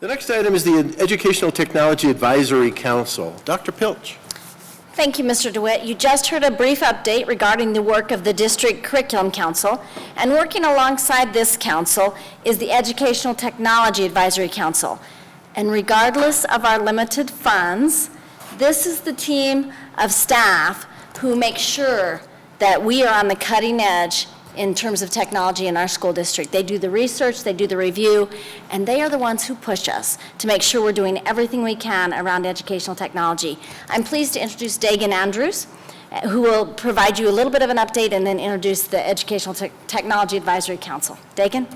The next item is the Educational Technology Advisory Council. Dr. Pilch. Thank you, Mr. DeWitt. You just heard a brief update regarding the work of the District Curriculum Council, and working alongside this council is the Educational Technology Advisory Council. And regardless of our limited funds, this is the team of staff who make sure that we are on the cutting edge in terms of technology in our school district. They do the research, they do the review, and they are the ones who push us to make sure we're doing everything we can around educational technology. I'm pleased to introduce Dagan Andrews, who will provide you a little bit of an update and then introduce the Educational Technology Advisory Council. Dagan?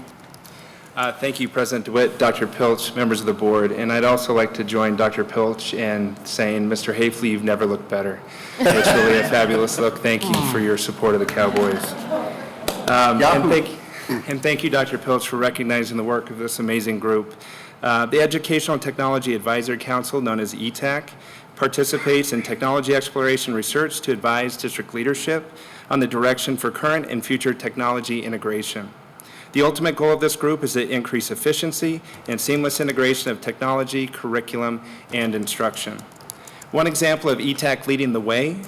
Thank you, President DeWitt, Dr. Pilch, members of the board, and I'd also like to join Dr. Pilch in saying, Mr. Hafley, you've never looked better. It's really a fabulous look. Thank you for your support of the Cowboys. And thank you, Dr. Pilch, for recognizing the work of this amazing group. The Educational Technology Advisory Council, known as ETAC, participates in technology exploration research to advise district leadership on the direction for current and future technology integration. The ultimate goal of this group is to increase efficiency and seamless integration of technology, curriculum, and instruction. One example of ETAC leading the way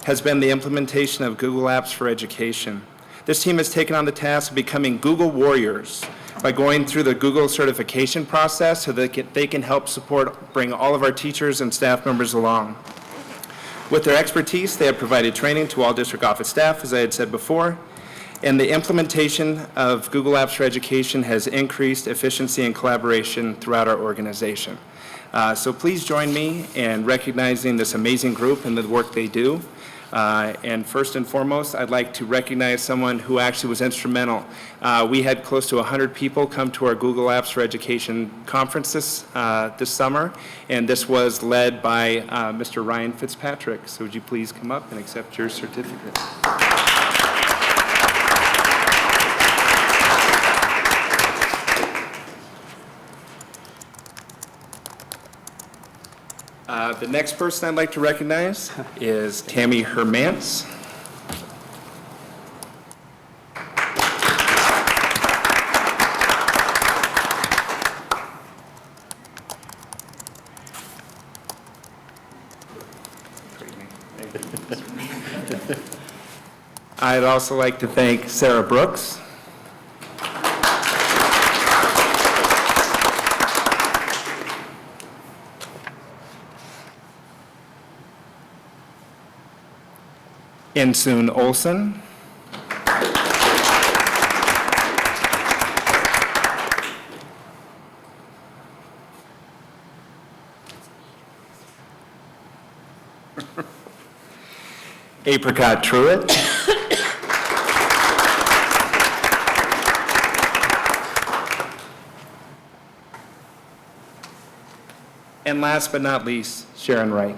has been the implementation of Google Apps for Education. This team has taken on the task of becoming Google warriors by going through the Google certification process so that they can help bring all of our teachers and staff members along. With their expertise, they have provided training to all district office staff, as I had said before, and the implementation of Google Apps for Education has increased efficiency and collaboration throughout our organization. So please join me in recognizing this amazing group and the work they do. And first and foremost, I'd like to recognize someone who actually was instrumental. We had close to 100 people come to our Google Apps for Education conference this summer, and this was led by Mr. Ryan Fitzpatrick. So would you please come up and accept your certificate? The next person I'd like to recognize is Tammy Hermance. I'd also like to thank Sarah Brooks. Insoon Olson. Apricot Truitt. And last but not least, Sharon Wright.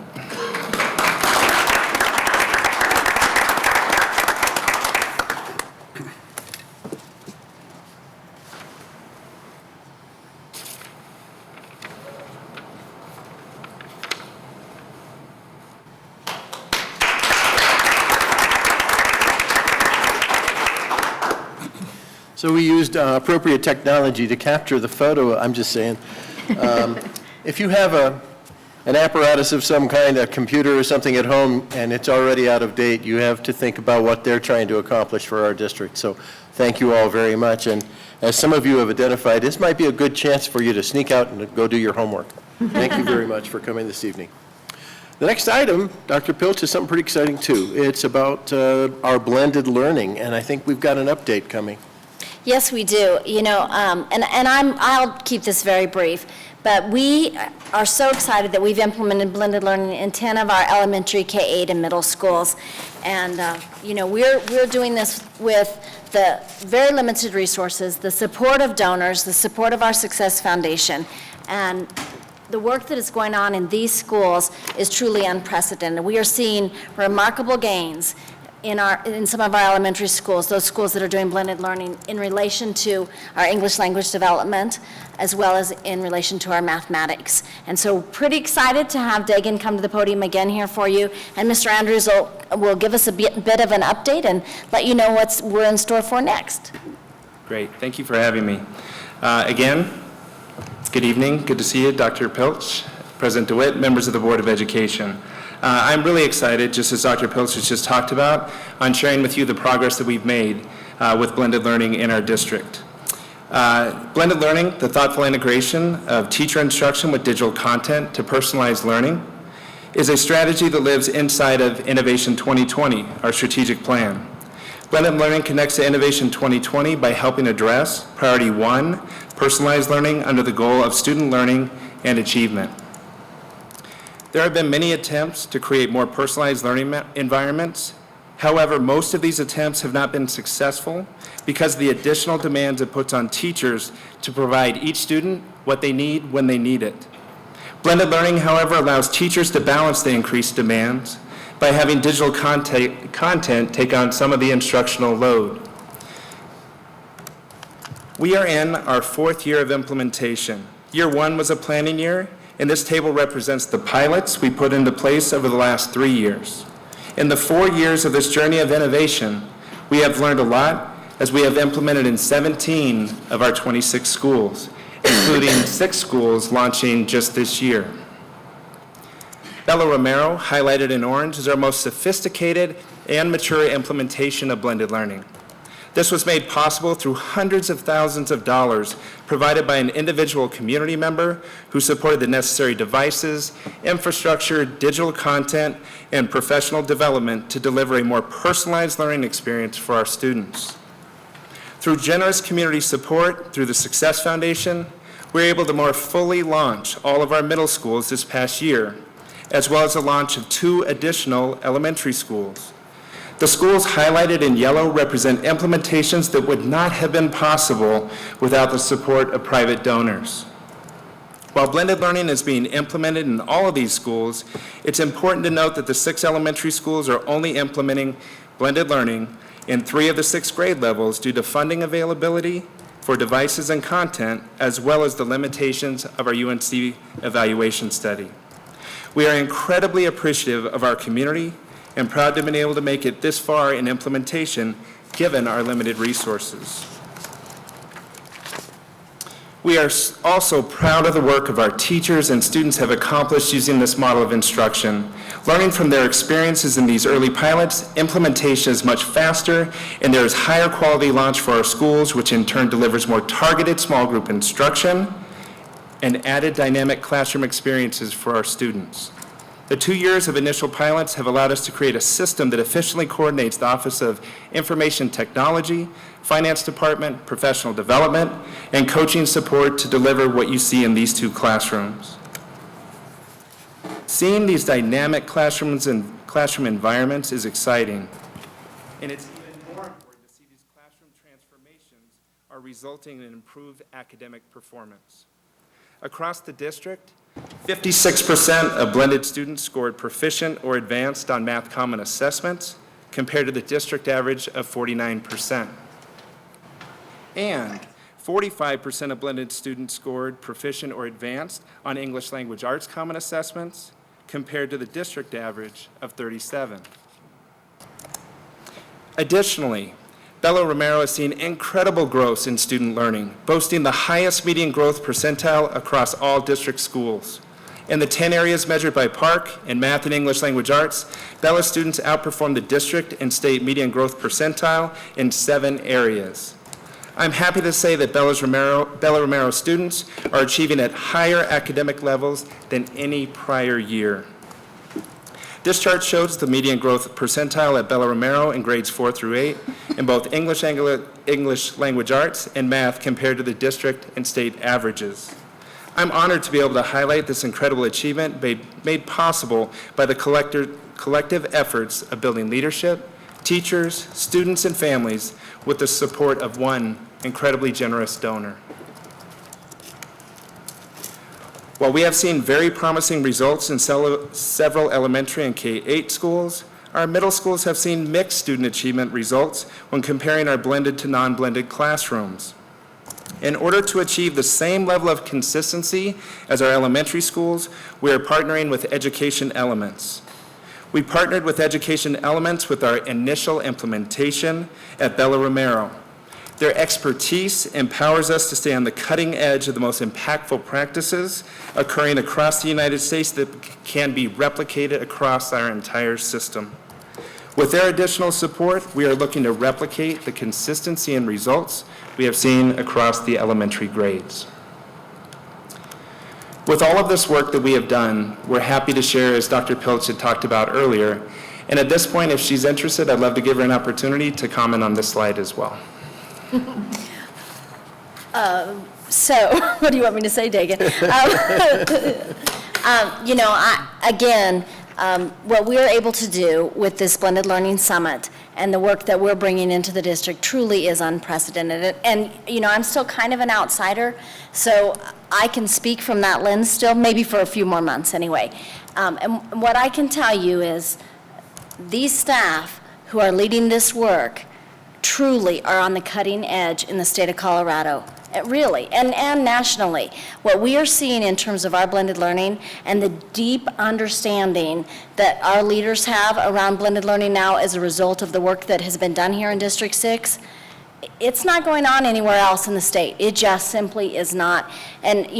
So we used appropriate technology to capture the photo. I'm just saying, if you have an apparatus of some kind, a computer or something at home, and it's already out of date, you have to think about what they're trying to accomplish for our district. So thank you all very much. And as some of you have identified, this might be a good chance for you to sneak out and go do your homework. Thank you very much for coming this evening. The next item, Dr. Pilch, is something pretty exciting too. It's about our blended learning, and I think we've got an update coming. Yes, we do. You know, I'll keep this very brief, but we are so excited that we've implemented blended learning in 10 of our elementary, K-8, and middle schools. And, you know, we're doing this with the very limited resources, the support of donors, the support of our Success Foundation. And the work that is going on in these schools is truly unprecedented. We are seeing remarkable gains in some of our elementary schools, those schools that are doing blended learning in relation to our English language development, as well as in relation to our mathematics. And so pretty excited to have Dagan come to the podium again here for you. And Mr. Andrews will give us a bit of an update and let you know what we're in store for next. Great, thank you for having me. Again, Good evening. Good to see you, Dr. Pilch, President DeWitt, members of the Board of Education. I'm really excited, just as Dr. Pilch has just talked about, on sharing with you the progress that we've made with blended learning in our district. Blended learning, the thoughtful integration of teacher instruction with digital content to personalized learning, is a strategy that lives inside of Innovation 2020, our strategic plan. Blended learning connects to Innovation 2020 by helping address Priority 1, personalized learning, under the goal of student learning and achievement. There have been many attempts to create more personalized learning environments. However, most of these attempts have not been successful because of the additional demands it puts on teachers to provide each student what they need when they need it. Blended learning, however, allows teachers to balance the increased demands by having digital content take on some of the instructional load. We are in our 4th year of implementation. Year 1 was a planning year, and this table represents the pilots we put into place over the last 3 years. In the 4 years of this journey of innovation, we have learned a lot as we have implemented in 17 of our 26 schools, including 6 schools launching just this year. Bella Romero, highlighted in orange, is our most sophisticated and mature implementation of blended learning. This was made possible through hundreds of thousands of dollars provided by an individual community member who supported the necessary devices, infrastructure, digital content, and professional development to deliver a more personalized learning experience for our students. Through generous community support through the Success Foundation, we were able to more fully launch all of our middle schools this past year, as well as the launch of 2 additional elementary schools. The schools highlighted in yellow represent implementations that would not have been possible without the support of private donors. While blended learning is being implemented in all of these schools, it's important to note that the 6 elementary schools are only implementing blended learning in 3 of the 6 grade levels due to funding availability for devices and content, as well as the limitations of our UNC evaluation study. We are incredibly appreciative of our community and proud to have been able to make it this far in implementation, given our limited resources. We are also proud of the work of our teachers and students have accomplished using this model of instruction. Learning from their experiences in these early pilots, implementation is much faster, and there is higher quality launch for our schools, which in turn delivers more targeted small group instruction and added dynamic classroom experiences for our students. The 2 years of initial pilots have allowed us to create a system that efficiently coordinates the Office of Information Technology, Finance Department, Professional Development, and coaching support to deliver what you see in these 2 classrooms. Seeing these dynamic classrooms and classroom environments is exciting, and it's even more important to see these classroom transformations are resulting in improved academic performance. Across the district, 56% of blended students scored proficient or advanced on math common assessments, compared to the district average of 49%. And 45% of blended students scored proficient or advanced on English language arts common assessments, compared to the district average of 37%. Additionally, Bella Romero has seen incredible growth in student learning, boasting the highest median growth percentile across all district schools. In the 10 areas measured by PARCC in math and English language arts, Bella students outperformed the district and state median growth percentile in 7 areas. I'm happy to say that Bella Romero students are achieving at higher academic levels than any prior year. This chart shows the median growth percentile at Bella Romero in grades 4 through 8 in both English language arts and math compared to the district and state averages. I'm honored to be able to highlight this incredible achievement made possible by the collective efforts of building leadership, teachers, students, and families with the support of one incredibly generous donor. While we have seen very promising results in several elementary and K-8 schools, our middle schools have seen mixed student achievement results when comparing our blended to non-blended classrooms. In order to achieve the same level of consistency as our elementary schools, we are partnering with Education Elements. We partnered with Education Elements with our initial implementation at Bella Romero. Their expertise empowers us to stay on the cutting edge of the most impactful practices occurring across the United States that can be replicated across our entire system. With their additional support, we are looking to replicate the consistency and results we have seen across the elementary grades. With all of this work that we have done, we're happy to share, as Dr. Pilch had talked about earlier, and at this point, if she's interested, I'd love to give her an opportunity to comment on this slide as well. So, what do you want me to say, Dagan? What we're able to do with this Blended Learning Summit and the work that we're bringing into the district truly is unprecedented. And, I'm still kind of an outsider, so I can speak from that lens still, maybe for a few more months anyway. And what I can tell you is these staff who are leading this work truly are on the cutting edge in the state of Colorado. Really, and nationally. What we are seeing in terms of our blended learning and the deep understanding that our leaders have around blended learning now as a result of the work that has been done here in District 6, it's not going on anywhere else in the state. It just simply is not. And,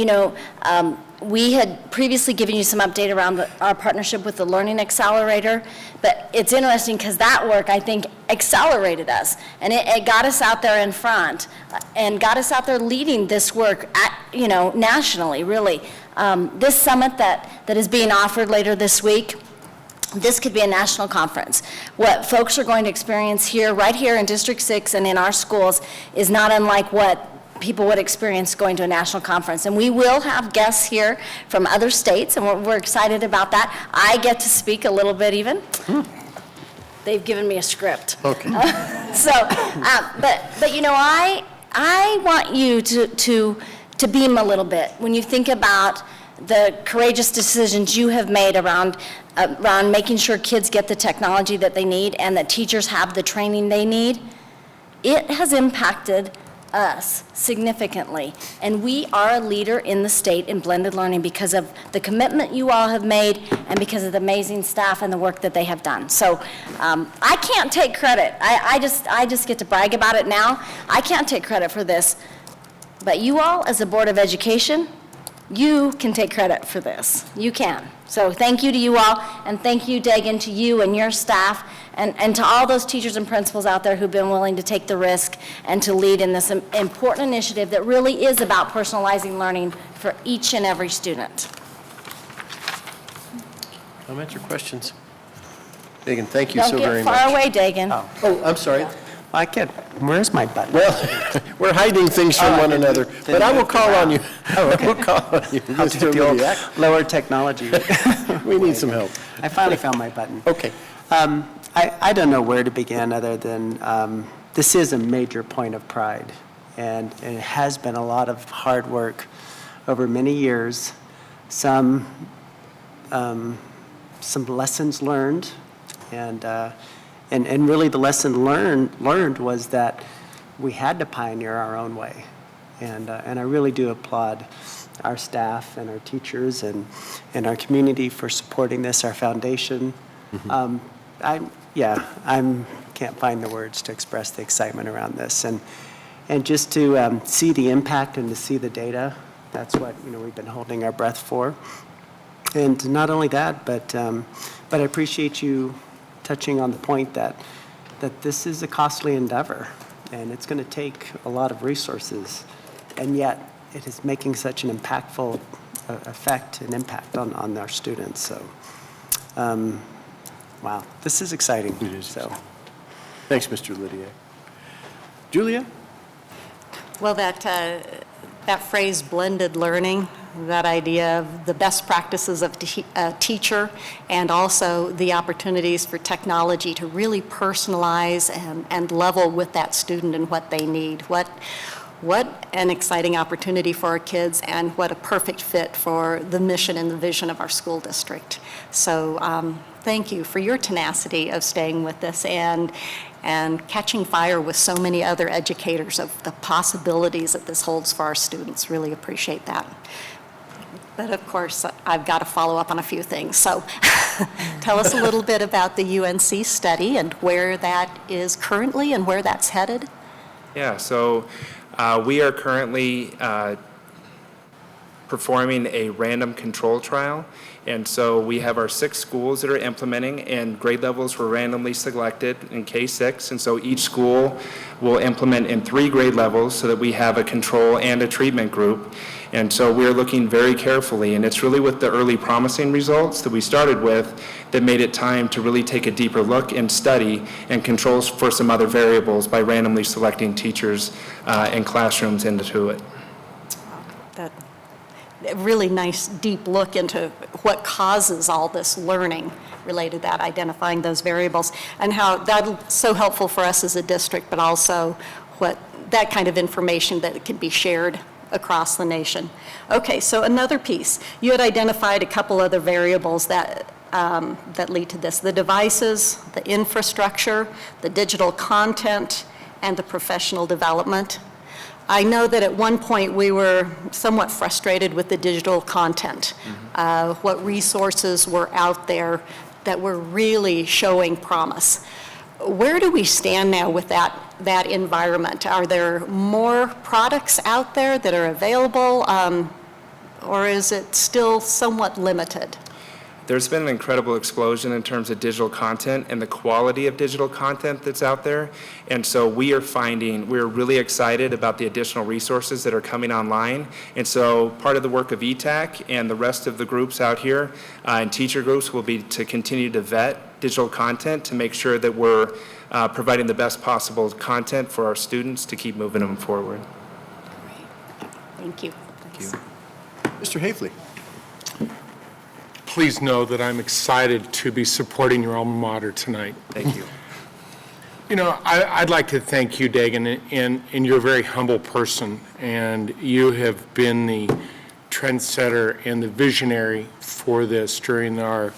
we had previously given you some update around our partnership with the Learning Accelerator, but it's interesting because that work, I think, accelerated us, and it got us out there in front and got us out there leading this work, nationally, really. This summit that is being offered later this week, this could be a national conference. What folks are going to experience here, right here in District 6 and in our schools, is not unlike what people would experience going to a national conference. And we will have guests here from other states, and we're excited about that. I get to speak a little bit even. They've given me a script. Okay. I want you to beam a little bit when you think about the courageous decisions you have made around making sure kids get the technology that they need and that teachers have the training they need. It has impacted us significantly, and we are a leader in the state in blended learning because of the commitment you all have made and because of the amazing staff and the work that they have done. So I can't take credit. I just get to brag about it now. I can't take credit for this, but you all as a Board of Education, you can take credit for this. You can. So thank you to you all, and thank you, Dagan, to you and your staff, and to all those teachers and principals out there who've been willing to take the risk and to lead in this important initiative that really is about personalizing learning for each and every student. Comments or questions? Dagan, thank you so very Don't much. get far away, Dagan. Oh, I'm sorry. I can't. Where's my button? Well, we're hiding things from one another, but I will call on you. Oh, okay. I will call on you, I'll do Mr. the old Lydiak. lower technology. We need some help. I finally found my button. Okay. I don't know where to begin other than this is a major point of pride, and it has been a lot of hard work over many years. Some lessons learned, and really the lesson learned was that we had to pioneer our own way, and I really do applaud our staff and our teachers and our community for supporting this, our foundation. I can't find the words to express the excitement around this, and just to see the impact and to see the data. That's what we've been holding our breath for. And not only that, but I appreciate you touching on the point that this is a costly endeavor, and it's going to take a lot of resources, and yet it is making such an impactful effect and impact on our students. So, wow, this is exciting. It is. So, Thanks, Mr. Lydiak. Julia? Well, that phrase, blended learning, that idea of the best practices of a teacher and also the opportunities for technology to really personalize and level with that student and what they need. What an exciting opportunity for our kids, and what a perfect fit for the mission and the vision of our school district. So thank you for your tenacity of staying with this and catching fire with so many other educators of the possibilities that this holds for our students. Really appreciate that. But of course, I've got to follow up on a few things. So tell us a little bit about the UNC study and where that is currently and where that's headed. Yeah, so we are currently performing a random control trial. And so we have our 6 schools that are implementing, and grade levels were randomly selected in K-6. And so each school will implement in 3 grade levels so that we have a control and a treatment group. And so we're looking very carefully, and it's really with the early promising results that we started with that made it time to really take a deeper look and study and controls for some other variables by randomly selecting teachers and classrooms into it. That a really nice, deep look into what causes all this learning related to that, identifying those variables, and how that's so helpful for us as a district, but also what that kind of information that can be shared across the nation. Okay, so another piece. You had identified a couple other variables that lead to this: the devices, the infrastructure, the digital content, and the professional development. I know that at one point we were somewhat frustrated with the digital content, what resources were out there that were really showing promise. Where do we stand now with that environment? Are there more products out there that are available, or is it still somewhat limited? There's been an incredible explosion in terms of digital content and the quality of digital content that's out there. And so we're really excited about the additional resources that are coming online. And so part of the work of ETAC and the rest of the groups out here and teacher groups will be to continue to vet digital content to make sure that we're providing the best possible content for our students to keep moving them forward. Thank you. Thank you. Mr. Hafley. Please know that I'm excited to be supporting your alma mater tonight. Thank you. You know, I'd like to thank you, Dagan, and you're a very humble person, and you have been the trendsetter and the visionary for this during our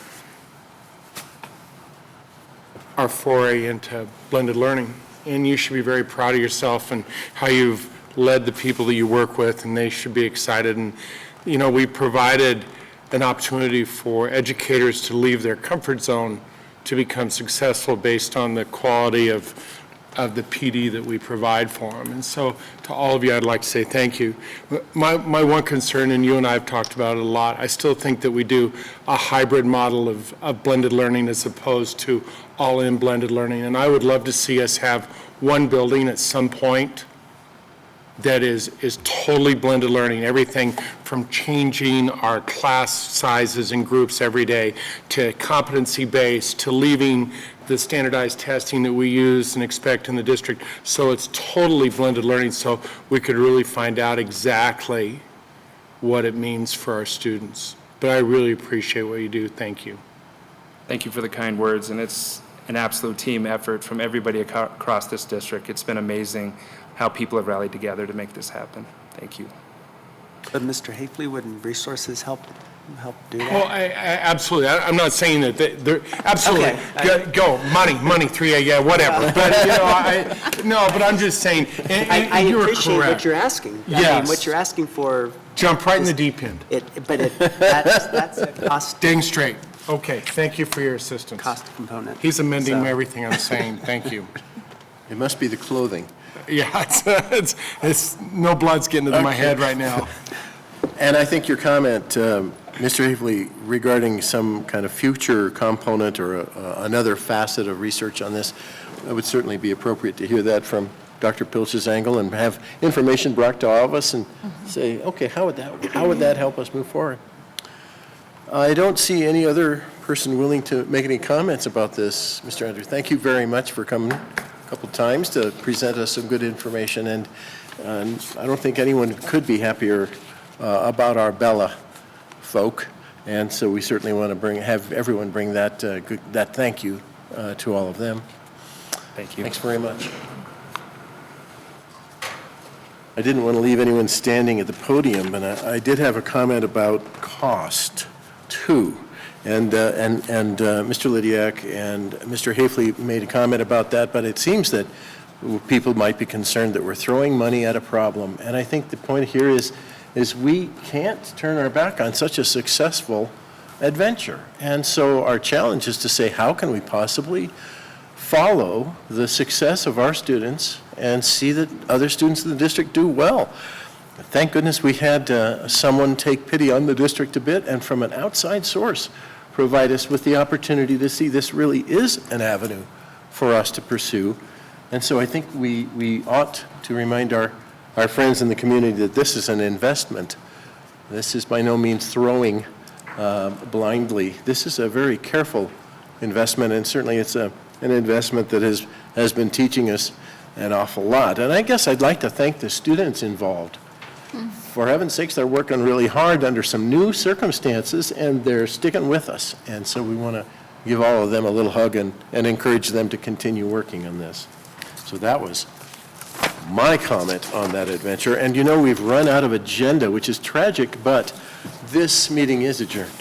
foray into blended learning. And you should be very proud of yourself and how you've led the people that you work with, and they should be excited. And, you know, we provided an opportunity for educators to leave their comfort zone to become successful based on the quality of the PD that we provide for them. And so to all of you, I'd like to say thank you. My one concern, and you and I have talked about it a lot, I still think that we do a hybrid model of blended learning as opposed to all-in blended learning. And I would love to see us have one building at some point that is totally blended learning, everything from changing our class sizes and groups every day to competency-based to leaving the standardized testing that we use and expect in the district. So it's totally blended learning, so we could really find out exactly what it means for our students. But I really appreciate what you do. Thank you. Thank you for the kind words, and it's an absolute team effort from everybody across this district. It's been amazing how people have rallied together to make this happen. Thank you. But Mr. Hafley, wouldn't resources help do that? Well, absolutely. I'm not saying that they're absolutely. Okay. Go money, 3A, yeah, whatever. But you know, but I'm just saying. And I you appreciate correct. what you're asking. I Yes. mean, what you're asking for. Jump right in the deep end. That's a cost Dang straight. Okay, thank you for your assistance. component. He's amending So- everything I'm saying. Thank you. It must be the clothing. Yeah, it's no blood's getting into my head right now. And I think your comment, Mr. Hafley, regarding some kind of future component or another facet of research on this, it would certainly be appropriate to hear that from Dr. Pilch's angle and have information brought to all of us and say, okay, how would that help us move forward? I don't see any other person willing to make any comments about this, Mr. Andrew. Thank you very much for coming a couple times to present us some good information, and I don't think anyone could be happier about our Bella folk, and so we certainly want to have everyone bring that that thank you to all of them. Thank you. Thanks very much. I didn't want to leave anyone standing at the podium, and I did have a comment about cost too. And Mr. Lydiak and Mr. Hafley made a comment about that, but it seems that people might be concerned that we're throwing money at a problem. And I think the point here is we can't turn our back on such a successful adventure. And so our challenge is to say, how can we possibly follow the success of our students and see that other students in the district do well. Thank goodness we had someone take pity on the district a bit and from an outside source provide us with the opportunity to see this really is an avenue for us to pursue. And so I think we ought to remind our friends in the community that this is an investment. This is by no means throwing blindly. This is a very careful investment, and certainly it's an investment that has been teaching us an awful lot. And I guess I'd like to thank the students involved. For heaven's sakes, they're working really hard under some new circumstances, and they're sticking with us. And so we want to give all of them a little hug and encourage them to continue working on this. So that was my comment on that adventure. And you know, we've run out of agenda, which is tragic, but this meeting is adjourned.